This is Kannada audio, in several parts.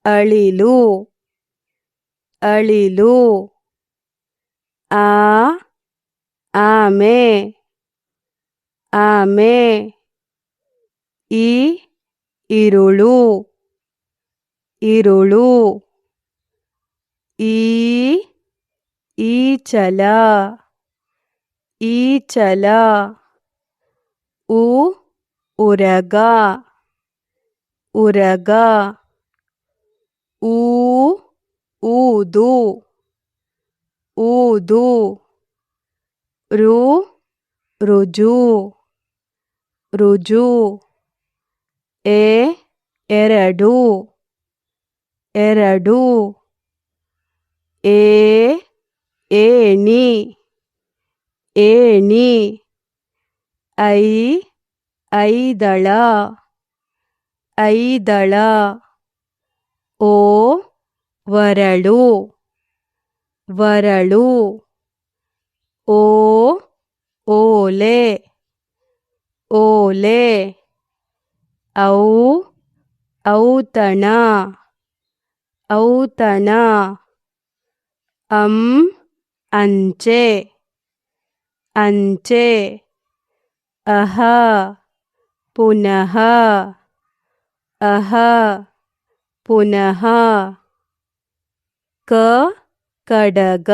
ಅಳಿಲು ಅಳಿಲು. ಆ ಆಮೆ ಆಮೆ. ಈ ಇರುಳು ಇರುಳು. ಈ ಈಚಲ ಈಚಲ. ಉ ಉರಗ ಉರಗ. ಊ ಊದು ಊದು. ರು ರುಜು ರುಜು. ಎ ಎರಡು ಎರಡು. ಏ ಏಣಿ ಏಣಿ. ಐ ಐದಳ ಐದಳ. ಓ ವರಳು ವರಳು. ಓ ಓಲೆ ಓಲೆ. ಔ ಔತಣ ಔತಣ. ಅಂಚೆ ಅಂಚೆ. ಅಹ ಪುನಃ ಅಹ ಪುನಃ. ಕ ಕಡಗ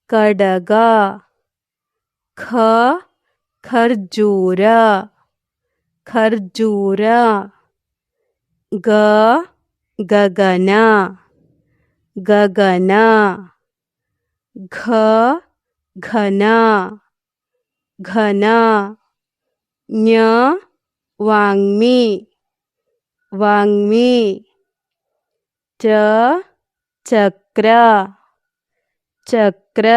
ಕಡಗ. ಖ ಖರ್ಜೂರ ಖರ್ಜೂರ. ಗ ಗಗನ ಗಗನ. ಘ ಘನ ಘನ. ಜ್ಞ ವಾಗ್ಮಿ ವಾಗ್ಮಿ. ಚ ಚಕ್ರ ಚಕ್ರ.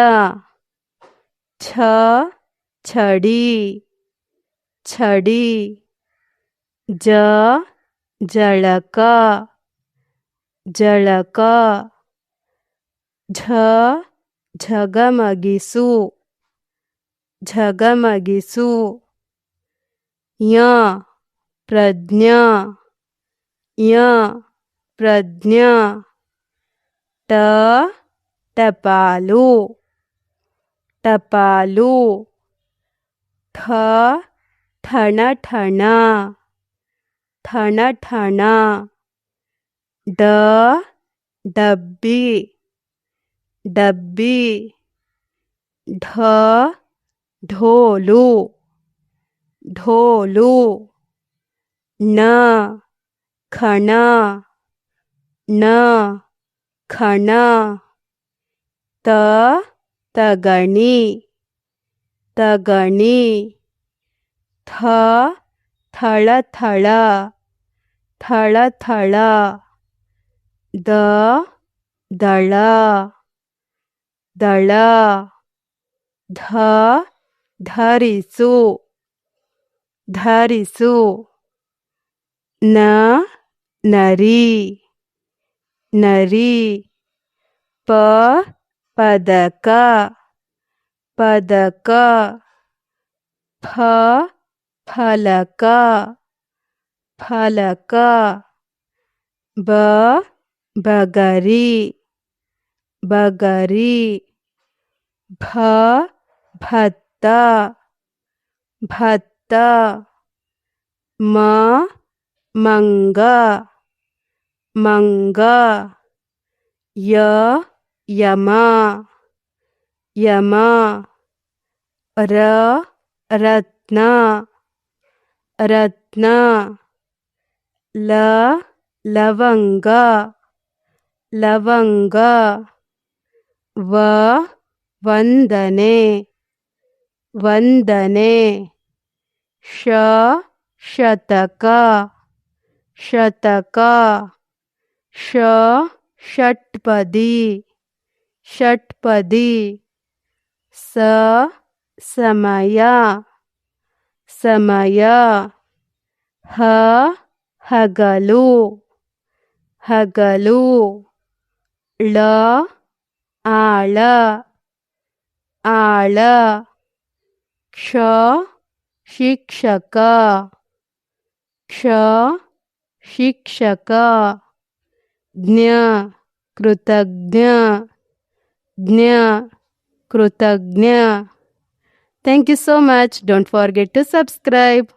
ಛ ಛಡಿ ಛಡಿ. ಜ ಜಳಕ ಜಳಕ. ಝ ಝಗಮಗಿಸು ಝಗಮಗಿಸು. ಯ ಪ್ರಜ್ಞ ಯ ಪ್ರಜ್ಞ. ಟ ಟಪಾಲು ಟಪಾಲು. ಠ ಠಣ ಠಣ ಠಣ ಠಣ. ಡ ಡಬ್ಬಿ ಡಬ್ಬಿ. ಢ ಢೋಲು ಢೋಲು. ಣ ಖಣ ಣ ಖಣ. ತ ತಗಣಿ ತಗಣಿ. ಥ ಥಳಥಳ ಥಳಥಳ. ದ ದಳ ದಳ. ಧ ಧರಿಸು ಧರಿಸು. ನ ನರಿ ನರಿ. ಪ ಪದಕ ಪದಕ. ಫ ಫಲಕ ಫಲಕ. ಬ ಬಗರಿ ಬಗರಿ. ಭ ಭತ್ತ ಭತ್ತ. ಮ ಮಂಗ ಮಂಗ. ಯ ಯಮ ಯಮ. ರ ರತ್ನ ರತ್ನ. ಲ ಲವಂಗ ಲವಂಗ. ವ ವಂದನೆ ವಂದನೆ. ಶ ಶತಕ ಶತಕ. ಷ ಷಟ್ಪದಿ ಷಟ್ಪದಿ. ಸ ಸಮಯ ಸಮಯ. ಹ ಹಗಲು ಹಗಲು. ಳ ಆಳ ಆಳ. ಕ್ಷ ಶಿಕ್ಷಕ ಕ್ಷ ಶಿಕ್ಷಕ. ಜ್ಞ ಕೃತಜ್ಞ ಜ್ಞ ಕೃತಜ್ಞ. Thank you so much. Don't forget to subscribe.